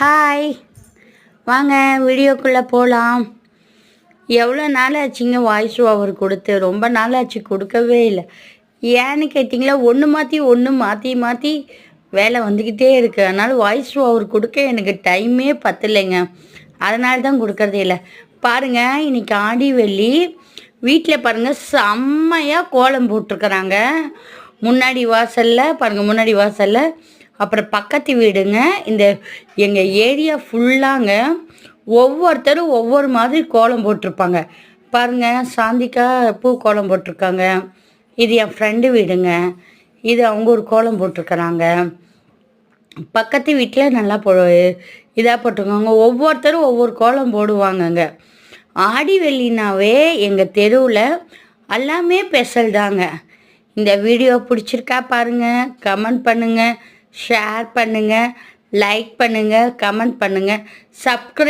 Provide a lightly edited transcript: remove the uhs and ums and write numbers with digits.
Hi, வாங்க வீடியோக்குள்ளே போகலாம். எவ்வளோ நாள் ஆச்சுங்க வாய்ஸ் ஓவர் கொடுத்து? ரொம்ப நாள் ஆச்சு, கொடுக்கவே இல்லை. ஏன்னு கேட்டிங்களா, ஒன்று மாற்றி வேலை வந்துக்கிட்டே இருக்குது. அதனால் வாய்ஸ் ஓவர் கொடுக்க எனக்கு டைமே பத்தலைங்க. அதனால தான் கொடுக்கறதே இல்லை. பாருங்கள், இன்றைக்கி ஆடி வெள்ளி. வீட்டில் பாருங்கள், செம்மையாக கோலம் போட்டிருக்கிறாங்க. முன்னாடி வாசலில் பாருங்கள், முன்னாடி வாசலில். அப்புறம் பக்கத்து வீடுங்க. இந்த எங்கள் ஏரியா ஃபுல்லாங்க ஒவ்வொருத்தரும் ஒவ்வொரு மாதிரி கோலம் போட்டிருப்பாங்க. பாருங்கள், சாந்திக்கா பூ கோலம் போட்டிருக்காங்க. இது என் ஃப்ரெண்டு வீடுங்க. இது அவங்க ஒரு கோலம் போட்டிருக்கிறாங்க. பக்கத்து வீட்டில் நல்லா இதாக போட்டிருக்காங்க. ஒவ்வொருத்தரும் ஒவ்வொரு கோலம் போடுவாங்கங்க. ஆடி வெள்ளினாவே எங்கள் தெருவில் எல்லாமே ஸ்பெஷல் தாங்க. இந்த வீடியோ பிடிச்சிருக்கா பாருங்கள், கமெண்ட் பண்ணுங்கள், ஷேர் பண்ணுங்கள், லைக் பண்ணுங்கள், கமெண்ட் பண்ணுங்கள், சப்ஸ்கிரைப்